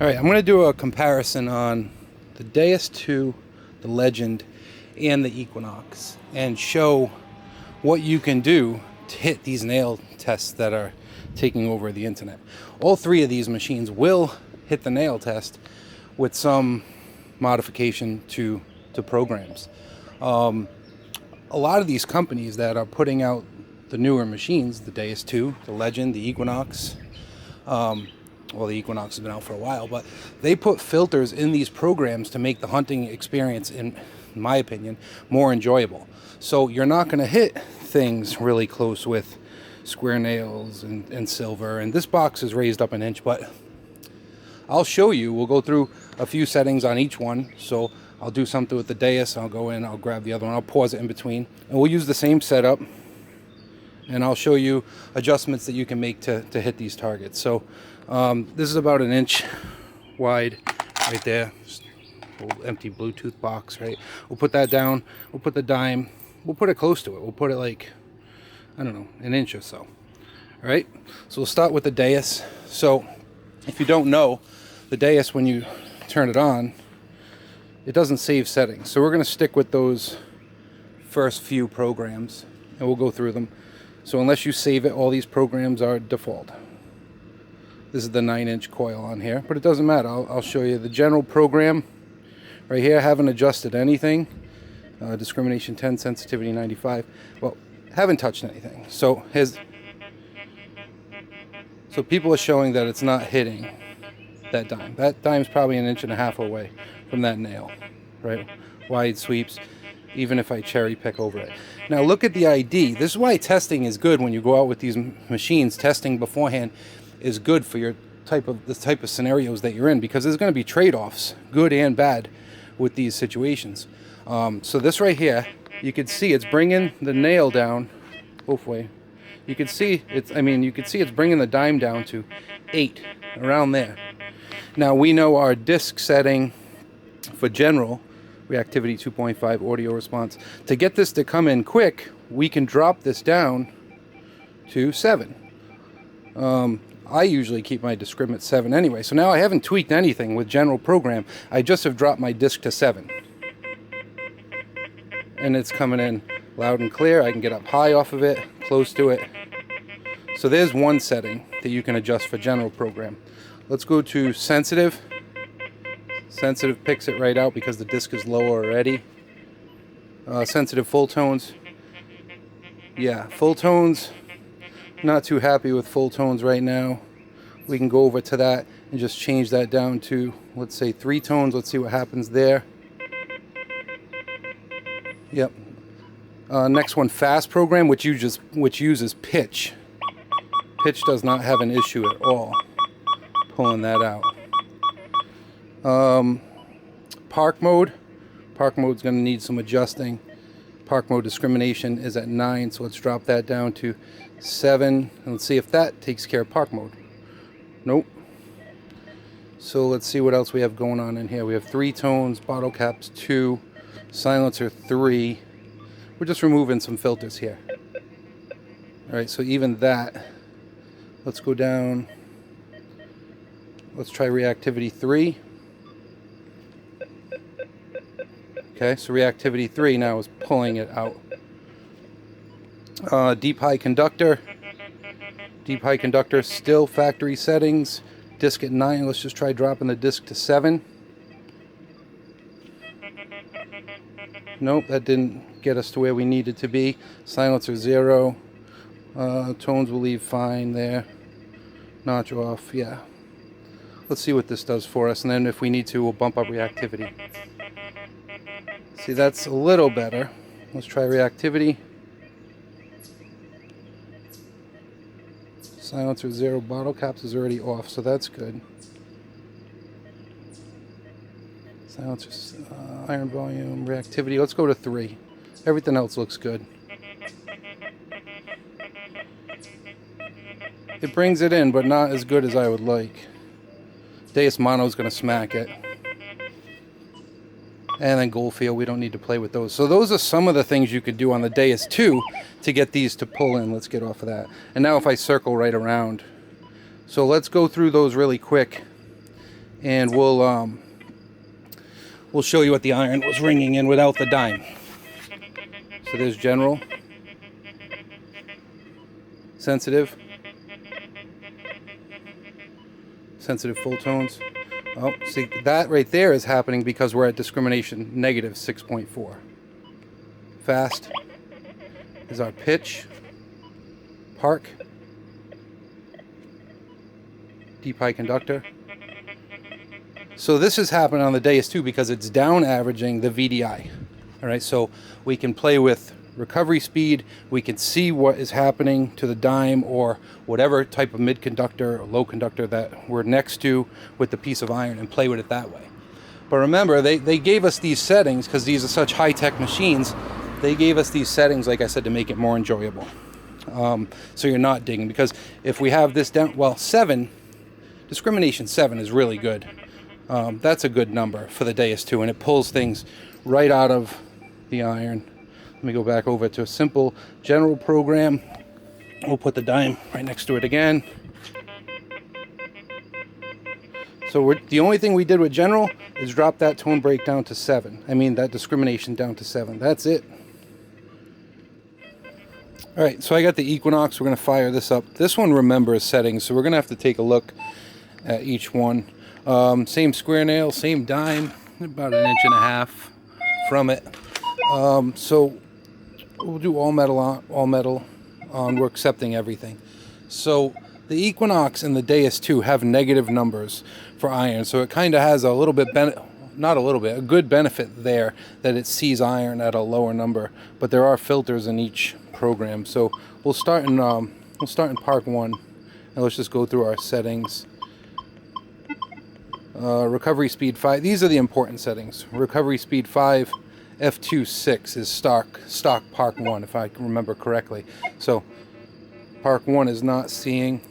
Alright, I'm going to do a comparison on the Deus 2, the Legend, and the Equinox, and show what you can do to hit these nail tests that are taking over the internet. All three of these machines will hit the nail test with some modification to programs. A lot of these companies that are putting out the newer machines, the Deus 2, the Legend, the Equinox, well, the Equinox has been out for a while, but they put filters in these programs to make the hunting experience, in my opinion, more enjoyable. So you're not going to hit things really close with square nails and silver. And this box is raised up an inch, but I'll show you. We'll go through a few settings on each one. So I'll do something with the Deus. I'll go in, I'll grab the other one, I'll pause it in between. And we'll use the same setup. And I'll show you adjustments that you can make to hit these targets. So this is about an inch wide right there. Just a little empty Bluetooth box, right? We'll put that down. We'll put the dime. We'll put it close to it. We'll put it like, I don't know, an inch or so. All right? So we'll start with the Deus. So if you don't know, the Deus, when you turn it on, it doesn't save settings. So we're going to stick with those first few programs, and we'll go through them. So unless you save it, all these programs are default. This is the 9-inch coil on here, but it doesn't matter. I'll show you the general program. Right here, I haven't adjusted anything. Discrimination 10, sensitivity 95. Well, haven't touched anything. So people are showing that it's not hitting that dime. That dime's probably an inch and a half away from that nail, right? Wide sweeps, even if I cherry pick over it. Now look at the ID. This is why testing is good when you go out with these machines. Testing beforehand is good for your the type of scenarios that you're in, because there's going to be trade-offs, good and bad, with these situations. So this right here, you can see it's bringing the nail down both way. You can see it's bringing the dime down to 8, around there. Now we know our disc setting for general reactivity 2.5, audio response. To get this to come in quick, we can drop this down to 7. I usually keep my discrim at 7 anyway, so now I haven't tweaked anything with general program. I just have dropped my disc to 7. And it's coming in loud and clear. I can get up high off of it, close to it. So there's one setting that you can adjust for general program. Let's go to sensitive. Sensitive picks it right out because the disc is lower already. Sensitive full tones. Yeah, full tones. Not too happy with full tones right now. We can go over to that and just change that down to, let's say, 3 tones. Let's see what happens there. Yep. Next one, fast program, which uses pitch. Pitch does not have an issue at all. Pulling that out. Park mode. Park mode's going to need some adjusting. Park mode discrimination is at 9, so let's drop that down to 7. And let's see if that takes care of park mode. Nope. So let's see what else we have going on in here. We have 3 tones, bottle caps 2, silencer 3. We're just removing some filters here. Alright, so even that. Let's go down. Let's try reactivity 3. Okay, so reactivity 3 now is pulling it out. Deep high conductor. Deep high conductor, still factory settings. Disc at 9. Let's just try dropping the disc to 7. Nope, that didn't get us to where we needed to be. Silencer 0. Tones will leave fine there. Notch off, yeah. Let's see what this does for us, and then if we need to, we'll bump up reactivity. See, that's a little better. Let's try reactivity. Silencer 0, bottle caps is already off, so that's good. Silencer, iron volume, reactivity, let's go to 3. Everything else looks good. It brings it in, but not as good as I would like. Deus Mono is going to smack it. And then Goldfield, we don't need to play with those. So those are some of the things you could do on the Deus 2 to get these to pull in. Let's get off of that. And now if I circle right around. So let's go through those really quick and we'll show you what the iron was ringing in without the dime. So there's general, sensitive full tones. Oh, see, that right there is happening because we're at discrimination negative 6.4. Fast is our pitch. Park. Deep high conductor. So this is happening on the Deus too because it's down averaging the VDI. All right, so we can play with recovery speed. We can see what is happening to the dime or whatever type of mid conductor or low conductor that we're next to with the piece of iron and play with it that way. But remember, they gave us these settings because these are such high-tech machines. They gave us these settings, like I said, to make it more enjoyable. So you're not digging, because if we have this down, well, 7, discrimination 7 is really good. That's a good number for the Deus 2, and it pulls things right out of the iron. Let me go back over to a simple general program. We'll put the dime right next to it again. So the only thing we did with general is drop that tone break down to 7. I mean, that discrimination down to 7. That's it. All right, so I got the Equinox. We're going to fire this up. This one remembers settings, so we're going to have to take a look at each one. Same square nail, same dime, about 1.5 inches from it. So we'll do all metal on. We're accepting everything. So the Equinox and the Deus 2 have negative numbers for iron, so it kind of has a little bit a good benefit there that it sees iron at a lower number. But there are filters in each program. So we'll start in Park 1, and let's just go through our settings. Recovery speed 5. These are the important settings. Recovery speed 5. F2 6 is stock Park 1, if I remember correctly. So Park 1 is not seeing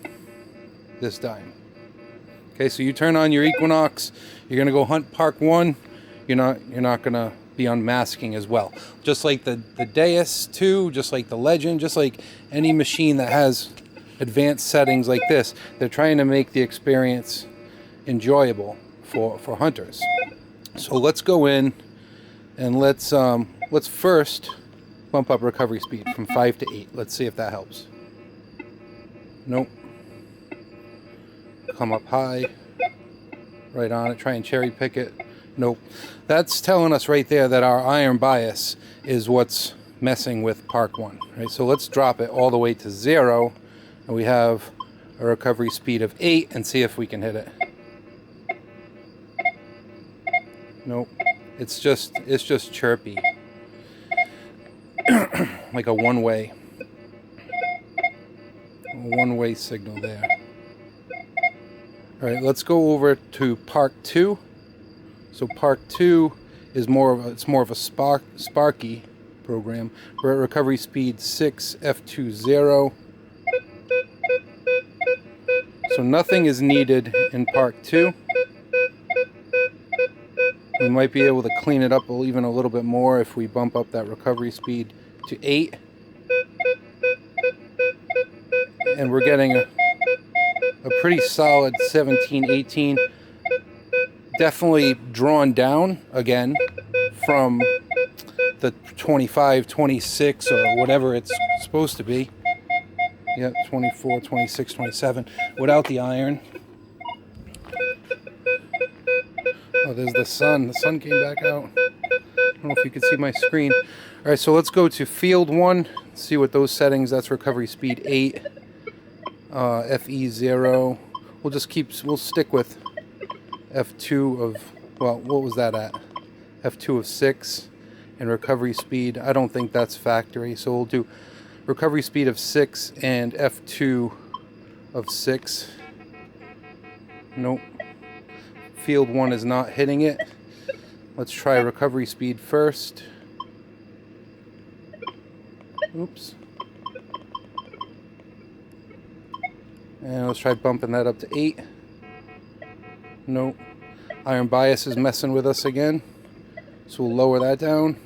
this dime. Okay, so you turn on your Equinox, you're gonna go hunt Park 1. You're not gonna be unmasking as well. Just like the Deus 2, just like the Legend, just like any machine that has advanced settings like this, they're trying to make the experience enjoyable for hunters. So let's go in and let's first bump up recovery speed from 5 to 8. Let's see if that helps. Nope. Come up high, right on it, try and cherry pick it. Nope. That's telling us right there that our iron bias is what's messing with Park 1. Right? So let's drop it all the way to 0, and we have a recovery speed of 8, and see if we can hit it. Nope. It's just chirpy. Like a one-way signal there. All right, let's go over to Park 2. So Park 2 is more of a sparky program. We're at recovery speed 6, F2 0. So nothing is needed in Park 2. We might be able to clean it up even a little bit more if we bump up that recovery speed to 8. And we're getting a pretty solid 17, 18. Definitely drawn down again from the 25, 26 or whatever it's supposed to be. Yep, 24, 26, 27 without the iron. Oh, there's the sun. The sun came back out. I don't know if you can see my screen. All right, so let's go to field 1. See what those settings. That's recovery speed 8. FE 0. We'll stick with F2 of, well, what was that at? F2 of 6 and recovery speed. I don't think that's factory, so we'll do recovery speed of 6 and F2 of 6. Nope. Field 1 is not hitting it. Let's try recovery speed first. Oops. And let's try bumping that up to 8. Nope. Iron bias is messing with us again. So we'll lower that down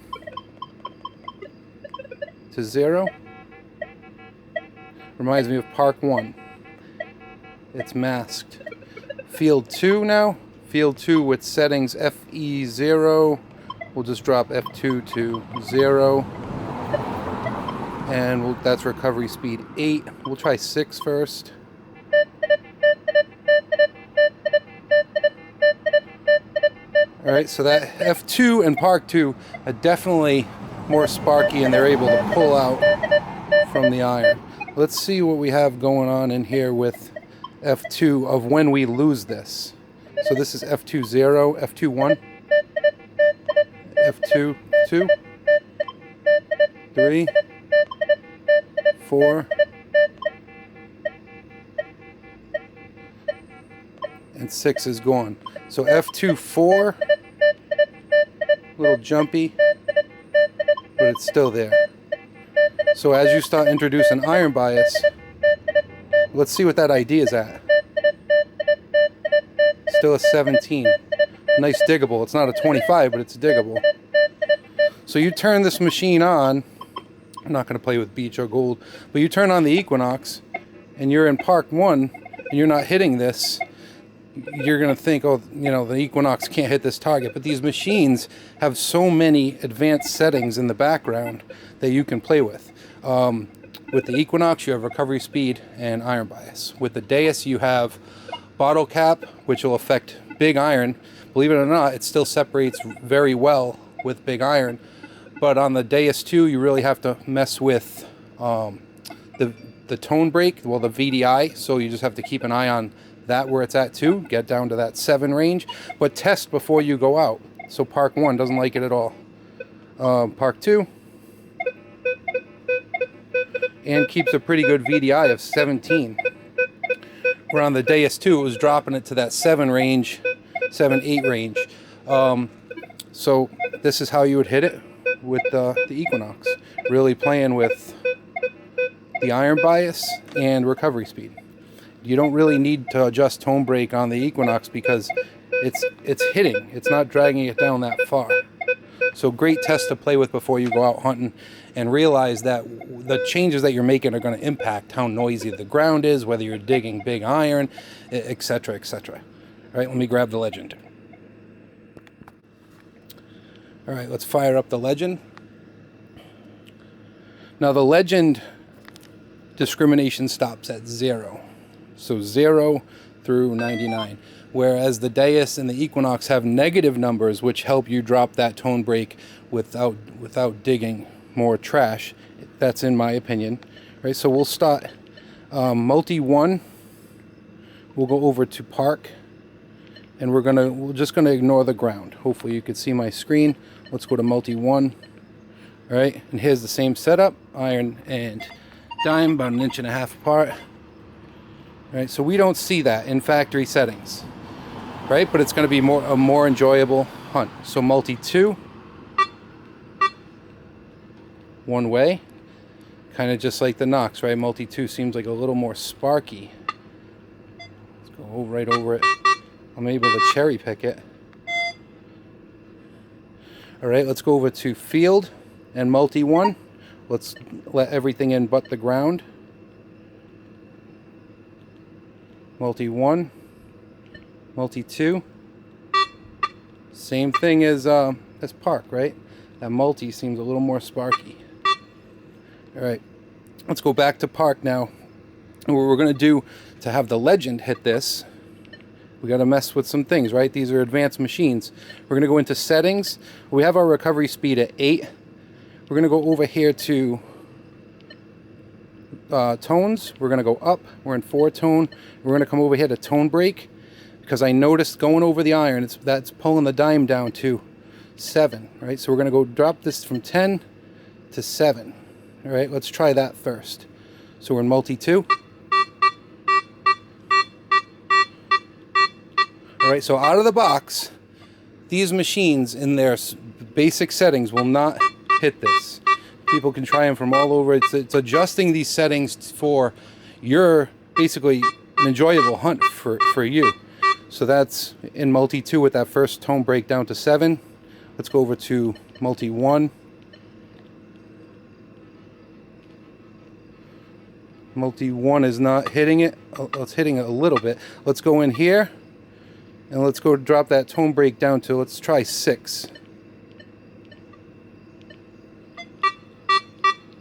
to 0. Reminds me of Park 1. It's masked. Field 2 now. Field 2 with settings FE0. We'll just drop F2 to 0. And that's recovery speed 8. We'll try 6 first. Alright, so that F2 and Park 2 are definitely more sparky, and they're able to pull out from the iron. Let's see what we have going on in here with F2 of when we lose this. So this is F2 0, F2 1, F2 2, 3, 4, and 6 is gone. So F2 4, a little jumpy, but it's still there. So as you start introducing iron bias, let's see what that ID is at. Still a 17. Nice diggable. It's not a 25, but it's diggable. So you turn this machine on. I'm not going to play with beach or gold, but you turn on the Equinox and you're in Park 1 and you're not hitting this. You're going to think, oh, you know, the Equinox can't hit this target. But these machines have so many advanced settings in the background that you can play with. With the Equinox, you have recovery speed and iron bias. With the Deus, you have bottle cap, which will affect big iron. Believe it or not, it still separates very well with big iron. But on the Deus 2, you really have to mess with the tone break, well, the VDI. So you just have to keep an eye on that where it's at too. Get down to that 7 range. But test before you go out. So Park 1 doesn't like it at all. Park 2. And keeps a pretty good VDI of 17. Where on the Deus 2, it was dropping it to that 7 range, 7, 8 range. So this is how you would hit it with the Equinox. Really playing with the iron bias and recovery speed. You don't really need to adjust tone break on the Equinox because it's hitting. It's not dragging it down that far. So great test to play with before you go out hunting, and realize that the changes that you're making are going to impact how noisy the ground is, whether you're digging big iron, etc., etc. All right, let me grab the Legend. All right, let's fire up the Legend. Now the Legend discrimination stops at 0. So 0 through 99. Whereas the Deus and the Equinox have negative numbers, which help you drop that tone break without digging more trash. That's in my opinion. Right, so we'll start multi 1. We'll go over to Park, and we're just gonna ignore the ground. Hopefully you can see my screen. Let's go to multi 1. All right, and here's the same setup: iron and dime, about 1.5 inches apart. All right, so we don't see that in factory settings, right? But it's going to be a more enjoyable hunt. So multi 2, one way, kind of just like the Nox, right? Multi 2 seems like a little more sparky. Let's go right over it. I'm able to cherry pick it. All right, let's go over to field and multi 1. Let's let everything in but the ground. Multi 1, multi 2. Same thing as Park, right? That multi seems a little more sparky. All right, let's go back to Park now. And what we're going to do to have the Legend hit this, we got to mess with some things, right? These are advanced machines. We're going to go into settings. We have our recovery speed at 8. We're going to go over here to tones. We're going to go up. We're in 4 tone. We're going to come over here to tone break, because I noticed going over the iron, that's pulling the dime down to 7, right? So we're going to go drop this from 10 to 7. All right, let's try that first. So we're in multi 2. All right, so out of the box, these machines in their basic settings will not hit this. People can try them from all over. It's adjusting these settings for your basically an enjoyable hunt for you. So that's in multi 2 with that first tone break down to 7. Let's go over to multi 1. Multi 1 is not hitting it. Oh, it's hitting it a little bit. Let's go in here And let's go drop that tone break down to, let's try 6.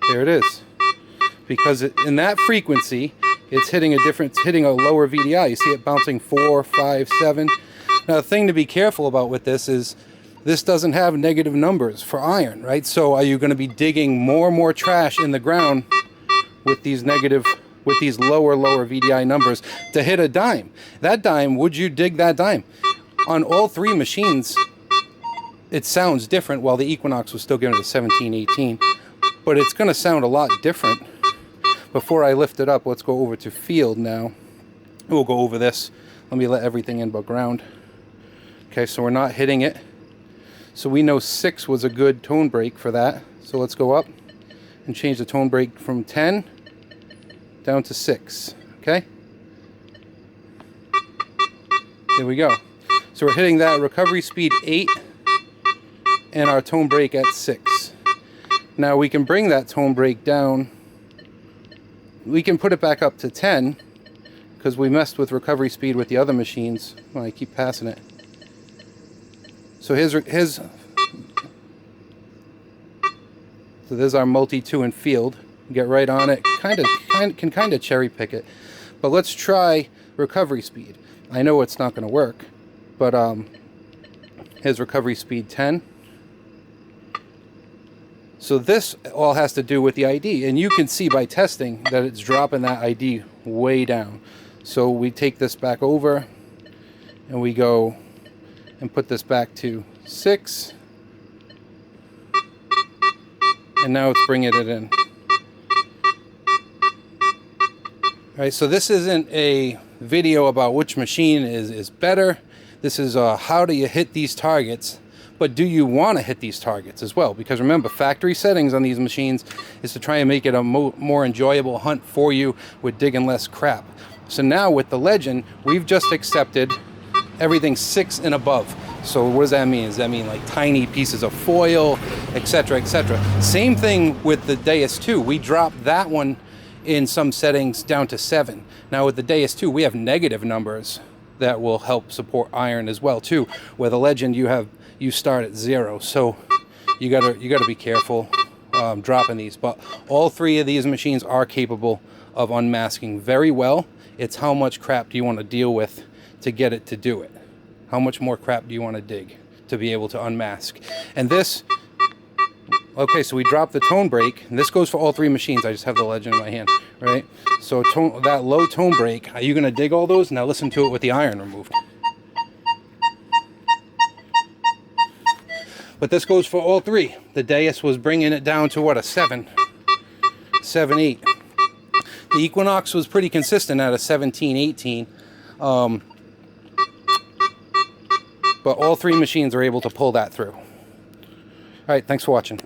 There it is. Because in that frequency, it's hitting a lower VDI. You see it bouncing 4, 5, 7. Now the thing to be careful about with this is this doesn't have negative numbers for iron, right? So are you going to be digging more and more trash in the ground with these lower VDI numbers to hit a dime? That dime, would you dig that dime? On all 3 machines, it sounds different. While the Equinox was still giving it a 17, 18, but it's going to sound a lot different. Before I lift it up, let's go over to field now. We'll go over this. Let me let everything in but ground. Okay, so we're not hitting it. So we know 6 was a good tone break for that. So let's go up and change the tone break from 10 down to 6. Okay? There we go. So we're hitting that recovery speed 8 and our tone break at 6. Now we can bring that tone break down. We can put it back up to 10 because we messed with recovery speed with the other machines. Well, I keep passing it. So so there's our multi-2 in field. Get right on it. Can kind of cherry pick it. But let's try recovery speed. I know it's not going to work, but here's recovery speed 10. So this all has to do with the ID, and you can see by testing that it's dropping that ID way down. So we take this back over and we go and put this back to 6, and now it's bringing it in. Alright, so this isn't a video about which machine is better. This is how do you hit these targets. But do you want to hit these targets as well? Because remember, factory settings on these machines is to try and make it a more enjoyable hunt for you with digging less crap. So now with the Legend, we've just accepted everything 6 and above. So what does that mean? Does that mean like tiny pieces of foil, etc., etc.? Same thing with the Deus 2. We dropped that one in some settings down to 7. Now with the Deus 2, we have negative numbers that will help support iron as well too. Where the Legend, you start at 0, so you gotta be careful dropping these. But all 3 of these machines are capable of unmasking very well. It's how much crap do you want to deal with to get it to do it? How much more crap do you want to dig to be able to unmask? And this, okay, so we dropped the tone break, and this goes for all 3 machines. I just have the Legend in my hand, right? So that low tone break, are you gonna dig all those? Now listen to it with the iron removed. But this goes for all 3. The Deus was bringing it down to what, a 7, 8. The Equinox was pretty consistent at a 17, 18. But all 3 machines are able to pull that through. All right, thanks for watching.